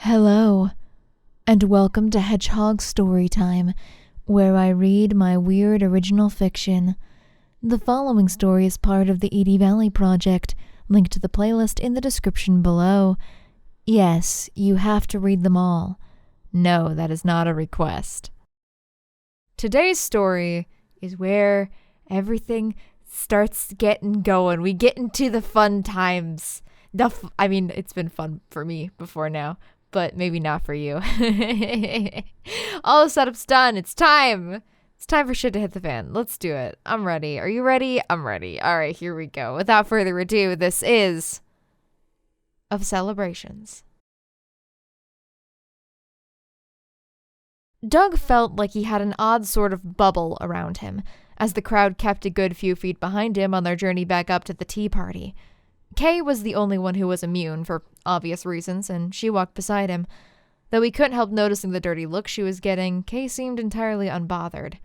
Hello, and welcome to Hedgehog Storytime, where I read my weird original fiction. The following story is part of the Edie Valley Project, linked to the playlist in the description below. Yes, you have to read them all. No, that is not a request. Today's story is where everything starts getting going. We get into the fun times. It's been fun for me before now, but maybe not for you. All the setup's done. It's time. It's time for shit to hit the fan. Let's do it. I'm ready. Are you ready? I'm ready. All right, here we go. Without further ado, this is Of Celebrations. Doug felt like he had an odd sort of bubble around him, as the crowd kept a good few feet behind him on their journey back up to the tea party. Kay was the only one who was immune, for obvious reasons, and she walked beside him. Though he couldn't help noticing the dirty look she was getting, Kay seemed entirely unbothered.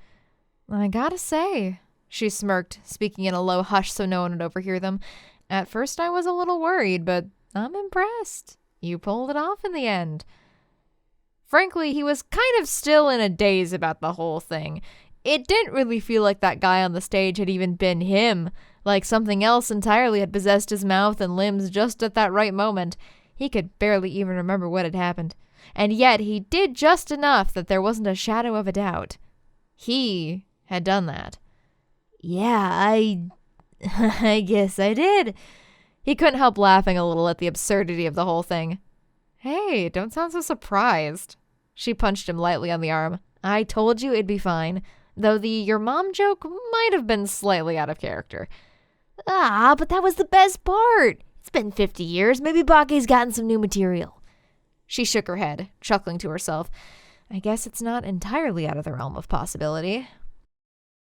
"I gotta say," she smirked, speaking in a low hush so no one would overhear them. "At first I was a little worried, but I'm impressed. You pulled it off in the end." Frankly, he was kind of still in a daze about the whole thing. It didn't really feel like that guy on the stage had even been him, like something else entirely had possessed his mouth and limbs just at that right moment. He could barely even remember what had happened. And yet he did just enough that there wasn't a shadow of a doubt. He had done that. "Yeah, I guess I did." He couldn't help laughing a little at the absurdity of the whole thing. "Hey, don't sound so surprised." She punched him lightly on the arm. "I told you it'd be fine. Though the your mom joke might have been slightly out of character." But that was the best part. It's been 50 years. Maybe Bake's gotten some new material." She shook her head, chuckling to herself. I guess it's not entirely out of the realm of possibility.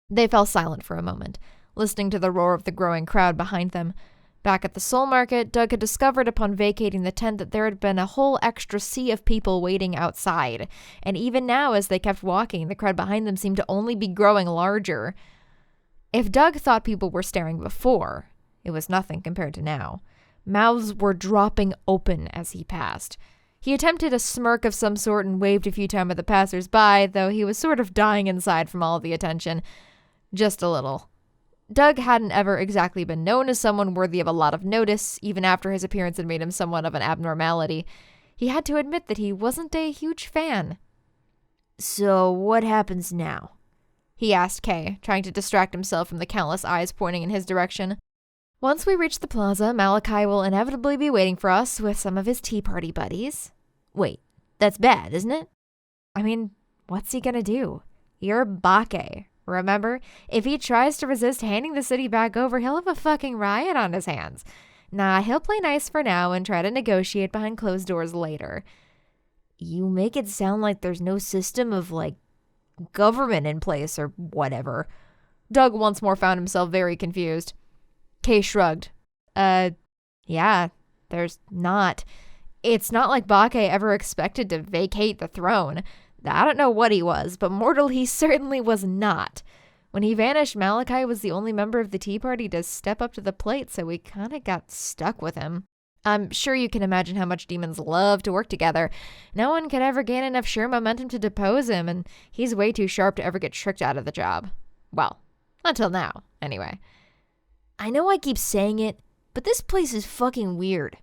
They fell silent for a moment, listening to the roar of the growing crowd behind them. Back at the Soul Market, Doug had discovered upon vacating the tent that there had been a whole extra sea of people waiting outside, and even now as they kept walking, the crowd behind them seemed to only be growing larger. If Doug thought people were staring before, it was nothing compared to now. Mouths were dropping open as he passed. He attempted a smirk of some sort and waved a few times at the passers-by, though he was sort of dying inside from all of the attention. Just a little. Doug hadn't ever exactly been known as someone worthy of a lot of notice, even after his appearance had made him somewhat of an abnormality. He had to admit that he wasn't a huge fan. "So what happens now?" he asked Kay, trying to distract himself from the countless eyes pointing in his direction. "Once we reach the plaza, Malachi will inevitably be waiting for us with some of his tea party buddies." "Wait, that's bad, isn't it?" What's he gonna do? You're Bake. Remember, if he tries to resist handing the city back over, he'll have a fucking riot on his hands. Nah, he'll play nice for now and try to negotiate behind closed doors later. You make it sound like there's no system of, government in place or whatever. Doug once more found himself very confused. Kay shrugged. Yeah, there's not. It's not like Bake ever expected to vacate the throne. I don't know what he was, but mortal he certainly was not. When he vanished, Malachi was the only member of the Tea Party to step up to the plate, so we kind of got stuck with him. I'm sure you can imagine how much demons love to work together. No one could ever gain enough sheer momentum to depose him, and he's way too sharp to ever get tricked out of the job. Well, until now, anyway. I know I keep saying it, but this place is fucking weird.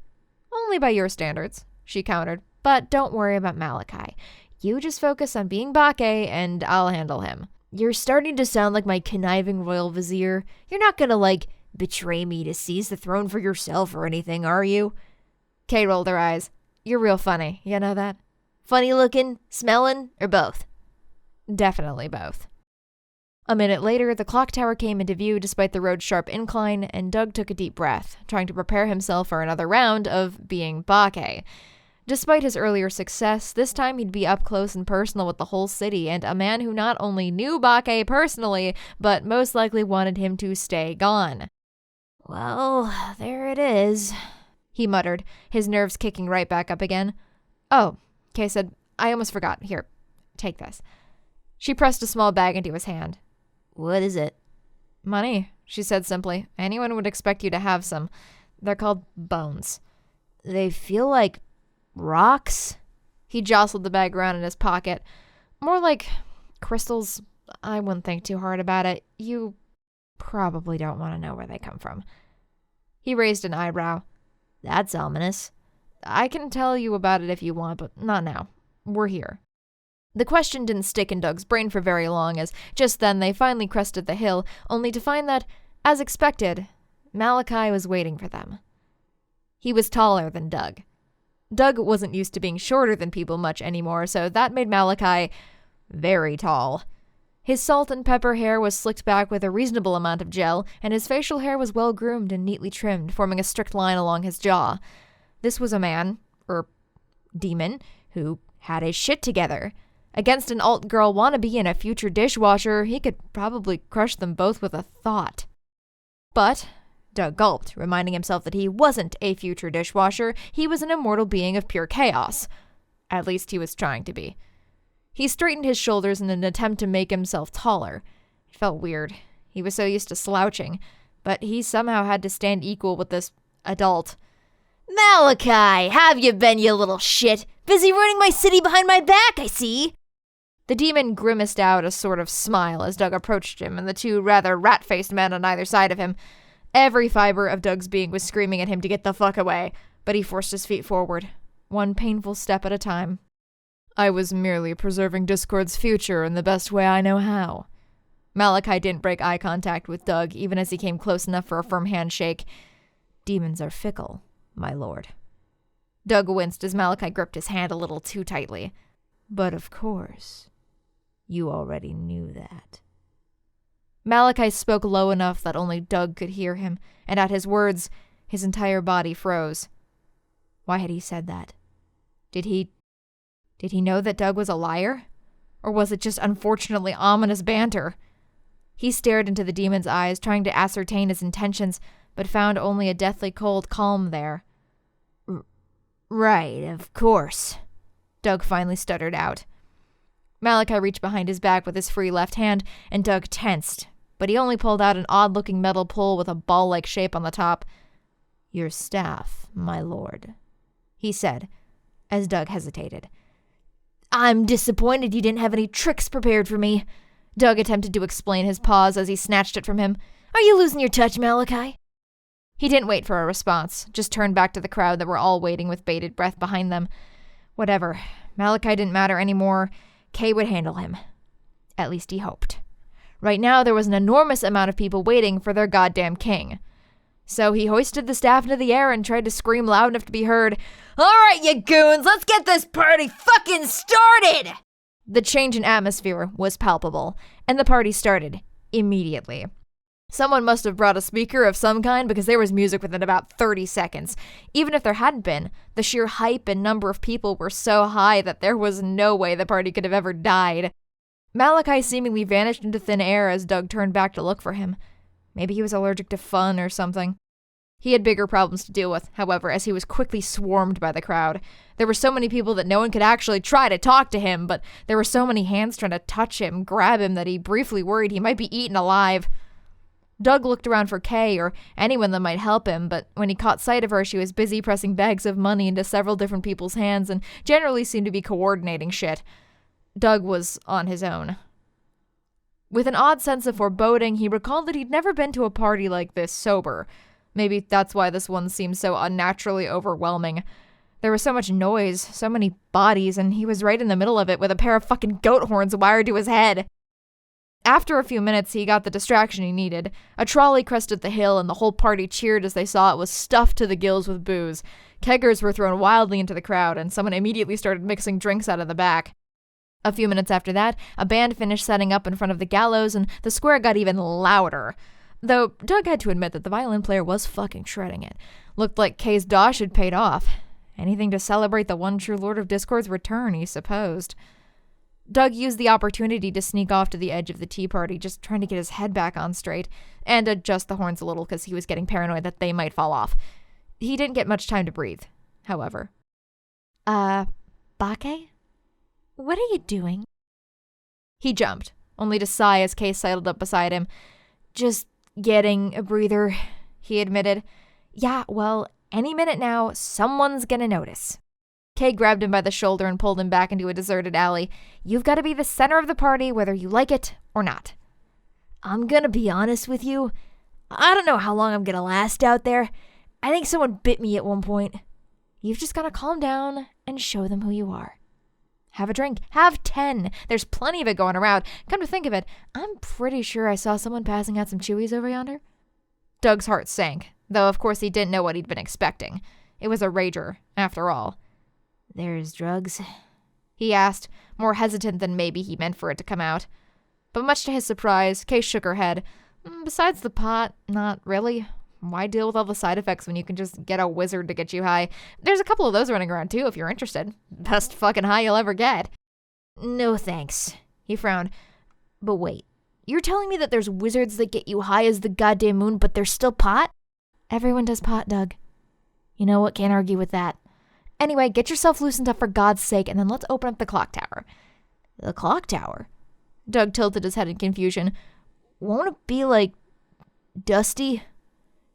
Only by your standards, she countered. But don't worry about Malachi. You just focus on being Bake, and I'll handle him. You're starting to sound like my conniving royal vizier. You're not gonna, betray me to seize the throne for yourself or anything, are you? Kay rolled her eyes. You're real funny, you know that? Funny looking, smelling, or both? Definitely both. A minute later, the clock tower came into view despite the road's sharp incline, and Doug took a deep breath, trying to prepare himself for another round of being Bake. Despite his earlier success, this time he'd be up close and personal with the whole city, and a man who not only knew Bake personally, but most likely wanted him to stay gone. "Well, there it is," he muttered, his nerves kicking right back up again. "Oh," Kay said, "I almost forgot. Here, take this." She pressed a small bag into his hand. "What is it?" "Money," she said simply. "Anyone would expect you to have some. They're called bones." "They feel like rocks?" He jostled the bag around in his pocket. More like crystals. I wouldn't think too hard about it. You probably don't want to know where they come from. He raised an eyebrow. That's ominous. I can tell you about it if you want, but not now. We're here. The question didn't stick in Doug's brain for very long, as just then they finally crested the hill, only to find that, as expected, Malachi was waiting for them. He was taller than Doug. Doug wasn't used to being shorter than people much anymore, so that made Malachi very tall. His salt and pepper hair was slicked back with a reasonable amount of gel, and his facial hair was well groomed and neatly trimmed, forming a strict line along his jaw. This was a man, demon, who had his shit together. Against an alt-girl wannabe and a future dishwasher, he could probably crush them both with a thought. But Doug gulped, reminding himself that he wasn't a future dishwasher, he was an immortal being of pure chaos. At least he was trying to be. He straightened his shoulders in an attempt to make himself taller. It felt weird. He was so used to slouching, but he somehow had to stand equal with this adult. Malachi, have you been, you little shit? Busy ruining my city behind my back, I see. The demon grimaced out a sort of smile as Doug approached him and the two rather rat-faced men on either side of him. Every fiber of Doug's being was screaming at him to get the fuck away, but he forced his feet forward, one painful step at a time. I was merely preserving Discord's future in the best way I know how. Malachi didn't break eye contact with Doug, even as he came close enough for a firm handshake. Demons are fickle, my lord. Doug winced as Malachi gripped his hand a little too tightly. But of course, you already knew that. Malachi spoke low enough that only Doug could hear him, and at his words, his entire body froze. Why had he said that? Did he know that Doug was a liar? Or was it just unfortunately ominous banter? He stared into the demon's eyes, trying to ascertain his intentions, but found only a deathly cold calm there. Right, of course, Doug finally stuttered out. Malachi reached behind his back with his free left hand, and Doug tensed, but he only pulled out an odd-looking metal pole with a ball-like shape on the top. Your staff, my lord, he said, as Doug hesitated. I'm disappointed you didn't have any tricks prepared for me. Doug attempted to explain his pause as he snatched it from him. Are you losing your touch, Malachi? He didn't wait for a response, just turned back to the crowd that were all waiting with bated breath behind them. Whatever. Malachi didn't matter anymore. Kay would handle him. At least he hoped. Right now, there was an enormous amount of people waiting for their goddamn king. So he hoisted the staff into the air and tried to scream loud enough to be heard. All right, you goons, let's get this party fucking started! The change in atmosphere was palpable, and the party started immediately. Someone must have brought a speaker of some kind because there was music within about 30 seconds. Even if there hadn't been, the sheer hype and number of people were so high that there was no way the party could have ever died. Malachi seemingly vanished into thin air as Doug turned back to look for him. Maybe he was allergic to fun or something. He had bigger problems to deal with, however, as he was quickly swarmed by the crowd. There were so many people that no one could actually try to talk to him, but there were so many hands trying to touch him, grab him, that he briefly worried he might be eaten alive. Doug looked around for Kay or anyone that might help him, but when he caught sight of her, she was busy pressing bags of money into several different people's hands and generally seemed to be coordinating shit. Doug was on his own. With an odd sense of foreboding, he recalled that he'd never been to a party like this sober. Maybe that's why this one seemed so unnaturally overwhelming. There was so much noise, so many bodies, and he was right in the middle of it with a pair of fucking goat horns wired to his head. After a few minutes, he got the distraction he needed. A trolley crested the hill, and the whole party cheered as they saw it was stuffed to the gills with booze. Keggers were thrown wildly into the crowd, and someone immediately started mixing drinks out of the back. A few minutes after that, a band finished setting up in front of the gallows, and the square got even louder. Though Doug had to admit that the violin player was fucking shredding it. Looked like Kay's dosh had paid off. Anything to celebrate the one true Lord of Discord's return, he supposed. Doug used the opportunity to sneak off to the edge of the tea party, just trying to get his head back on straight, and adjust the horns a little because he was getting paranoid that they might fall off. He didn't get much time to breathe, however. Bake? What are you doing? He jumped, only to sigh as Kay sidled up beside him. Just getting a breather, he admitted. Yeah, well, any minute now, someone's gonna notice. Kay grabbed him by the shoulder and pulled him back into a deserted alley. You've got to be the center of the party, whether you like it or not. I'm gonna be honest with you. I don't know how long I'm gonna last out there. I think someone bit me at one point. You've just got to calm down and show them who you are. Have a drink. Have 10. There's plenty of it going around. Come to think of it, I'm pretty sure I saw someone passing out some chewies over yonder. Doug's heart sank, though of course he didn't know what he'd been expecting. It was a rager, after all. There's drugs? He asked, more hesitant than maybe he meant for it to come out. But much to his surprise, Kay shook her head. Besides the pot, not really. Why deal with all the side effects when you can just get a wizard to get you high? There's a couple of those running around too, if you're interested. Best fucking high you'll ever get. No thanks. He frowned. But wait, you're telling me that there's wizards that get you high as the goddamn moon, but there's still pot? Everyone does pot, Doug. You know what? Can't argue with that. Anyway, get yourself loosened up for God's sake, and then let's open up the clock tower. The clock tower? Doug tilted his head in confusion. Won't it be, like, dusty?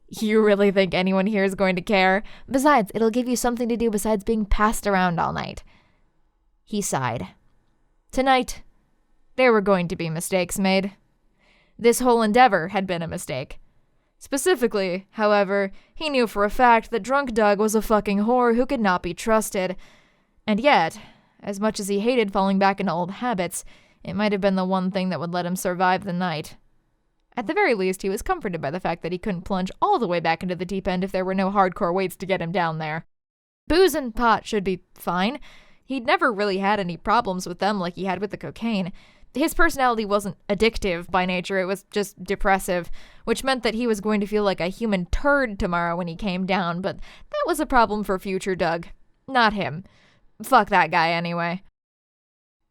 You really think anyone here is going to care? Besides, it'll give you something to do besides being passed around all night. He sighed. Tonight, there were going to be mistakes made. This whole endeavor had been a mistake. Specifically, however, he knew for a fact that drunk Doug was a fucking whore who could not be trusted. And yet, as much as he hated falling back into old habits, it might have been the one thing that would let him survive the night. At the very least, he was comforted by the fact that he couldn't plunge all the way back into the deep end if there were no hardcore weights to get him down there. Booze and pot should be fine. He'd never really had any problems with them like he had with the cocaine. His personality wasn't addictive by nature, it was just depressive, which meant that he was going to feel like a human turd tomorrow when he came down, but that was a problem for future Doug. Not him. Fuck that guy anyway.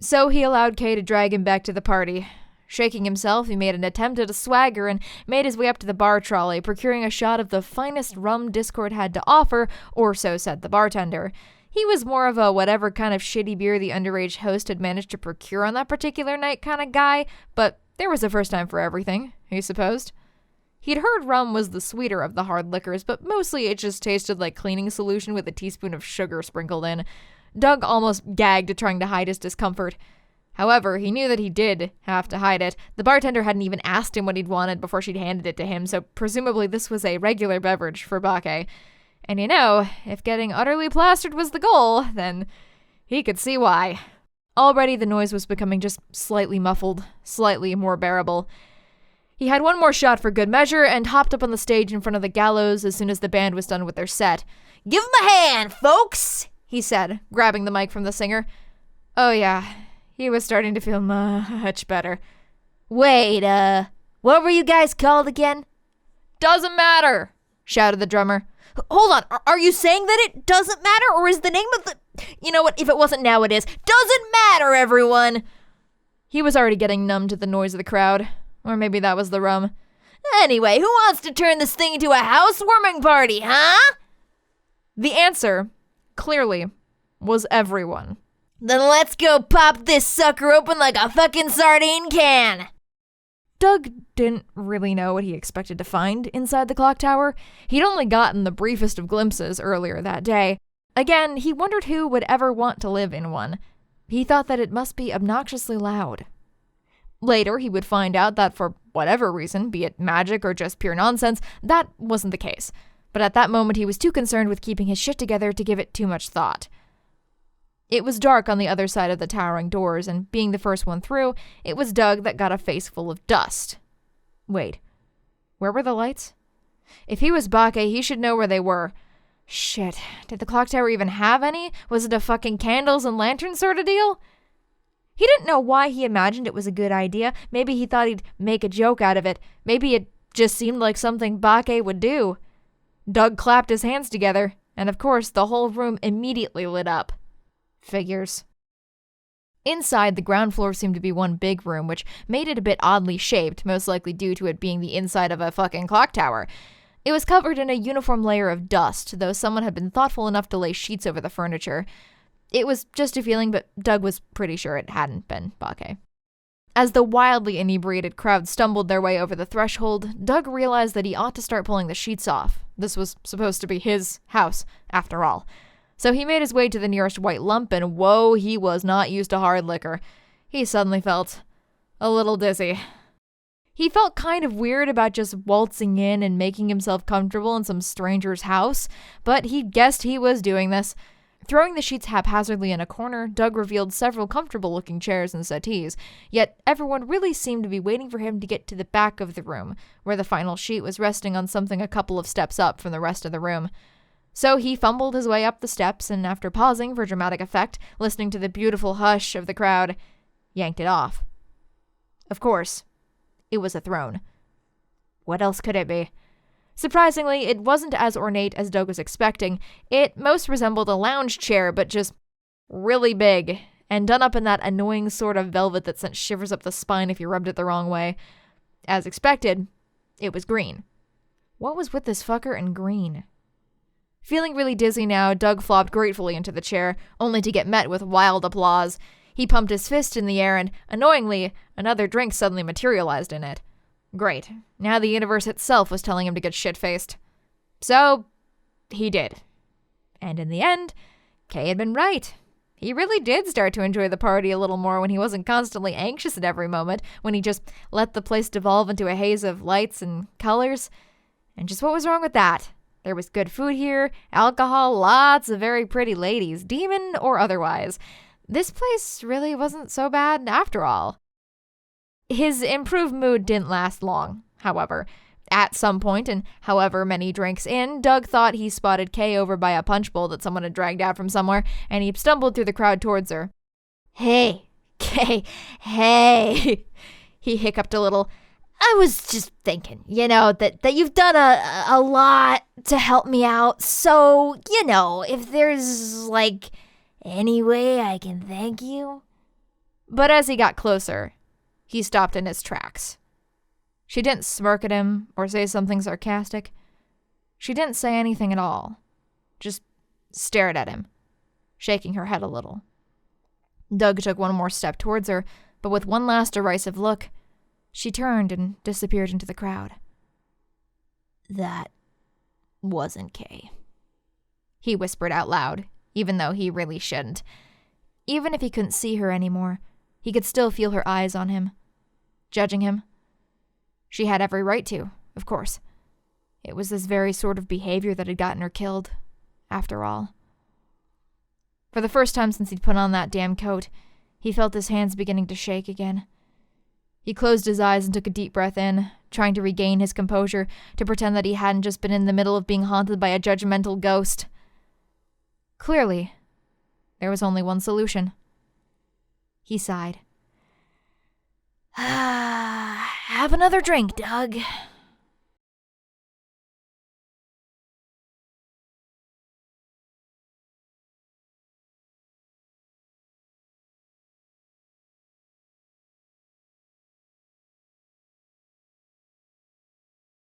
So he allowed Kay to drag him back to the party. Shaking himself, he made an attempt at a swagger and made his way up to the bar trolley, procuring a shot of the finest rum Discord had to offer, or so said the bartender. He was more of a whatever kind of shitty beer the underage host had managed to procure on that particular night kind of guy, but there was a first time for everything, he supposed. He'd heard rum was the sweeter of the hard liquors, but mostly it just tasted like cleaning solution with a teaspoon of sugar sprinkled in. Doug almost gagged trying to hide his discomfort. However, he knew that he did have to hide it. The bartender hadn't even asked him what he'd wanted before she'd handed it to him, so presumably this was a regular beverage for Bakke. And you know, if getting utterly plastered was the goal, then he could see why. Already the noise was becoming just slightly muffled, slightly more bearable. He had one more shot for good measure and hopped up on the stage in front of the gallows as soon as the band was done with their set. "Give 'em a hand, folks," he said, grabbing the mic from the singer. Oh yeah, he was starting to feel much better. "Wait, what were you guys called again?" "Doesn't matter," shouted the drummer. "Hold on, are you saying that it doesn't matter, or is the name of the... You know what, if it wasn't, now it is. Doesn't matter, everyone!" He was already getting numb to the noise of the crowd. Or maybe that was the rum. "Anyway, who wants to turn this thing into a housewarming party, huh?" The answer, clearly, was everyone. "Then let's go pop this sucker open like a fucking sardine can!" Doug didn't really know what he expected to find inside the clock tower. He'd only gotten the briefest of glimpses earlier that day. Again, he wondered who would ever want to live in one. He thought that it must be obnoxiously loud. Later, he would find out that for whatever reason, be it magic or just pure nonsense, that wasn't the case. But at that moment, he was too concerned with keeping his shit together to give it too much thought. It was dark on the other side of the towering doors, and being the first one through, it was Doug that got a face full of dust. Wait, where were the lights? If he was Bakke, he should know where they were. Shit, did the clock tower even have any? Was it a fucking candles and lanterns sort of deal? He didn't know why he imagined it was a good idea. Maybe he thought he'd make a joke out of it. Maybe it just seemed like something Bakke would do. Doug clapped his hands together, and of course the whole room immediately lit up. Figures. Inside, the ground floor seemed to be one big room, which made it a bit oddly shaped, most likely due to it being the inside of a fucking clock tower. It was covered in a uniform layer of dust, though someone had been thoughtful enough to lay sheets over the furniture. It was just a feeling, but Doug was pretty sure it hadn't been Bakke. As the wildly inebriated crowd stumbled their way over the threshold, Doug realized that he ought to start pulling the sheets off. This was supposed to be his house, after all. So he made his way to the nearest white lump, and whoa, he was not used to hard liquor. He suddenly felt a little dizzy. He felt kind of weird about just waltzing in and making himself comfortable in some stranger's house, but he guessed he was doing this. Throwing the sheets haphazardly in a corner, Doug revealed several comfortable-looking chairs and settees, yet everyone really seemed to be waiting for him to get to the back of the room, where the final sheet was resting on something a couple of steps up from the rest of the room. So he fumbled his way up the steps, and after pausing for dramatic effect, listening to the beautiful hush of the crowd, yanked it off. Of course, it was a throne. What else could it be? Surprisingly, it wasn't as ornate as Doug was expecting. It most resembled a lounge chair, but just really big, and done up in that annoying sort of velvet that sent shivers up the spine if you rubbed it the wrong way. As expected, it was green. What was with this fucker and green? Feeling really dizzy now, Doug flopped gratefully into the chair, only to get met with wild applause. He pumped his fist in the air, and, annoyingly, another drink suddenly materialized in it. Great. Now the universe itself was telling him to get shit-faced. So, he did. And in the end, Kay had been right. He really did start to enjoy the party a little more when he wasn't constantly anxious at every moment, when he just let the place devolve into a haze of lights and colors. And just what was wrong with that? There was good food here, alcohol, lots of very pretty ladies, demon or otherwise. This place really wasn't so bad after all. His improved mood didn't last long, however. At some point, and however many drinks in, Doug thought he spotted Kay over by a punch bowl that someone had dragged out from somewhere, and he stumbled through the crowd towards her. Hey, Kay, hey. He hiccuped a little. I was just thinking, that you've done a lot to help me out. So, if there's, any way I can thank you. But as he got closer, he stopped in his tracks. She didn't smirk at him or say something sarcastic. She didn't say anything at all. Just stared at him, shaking her head a little. Doug took one more step towards her, but with one last derisive look, she turned and disappeared into the crowd. That wasn't Kay, he whispered out loud, even though he really shouldn't. Even if he couldn't see her anymore, he could still feel her eyes on him, judging him. She had every right to, of course. It was this very sort of behavior that had gotten her killed, after all. For the first time since he'd put on that damn coat, he felt his hands beginning to shake again. He closed his eyes and took a deep breath in, trying to regain his composure, to pretend that he hadn't just been in the middle of being haunted by a judgmental ghost. Clearly, there was only one solution. He sighed. Have another drink, Doug.